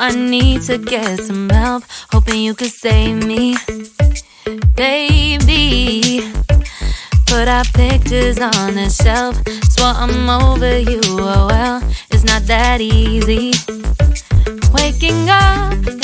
I need to get some help, hoping you could save me. Baby, put our pictures on the shelf. Swore I'm over you, oh well, it's not that easy. Waking up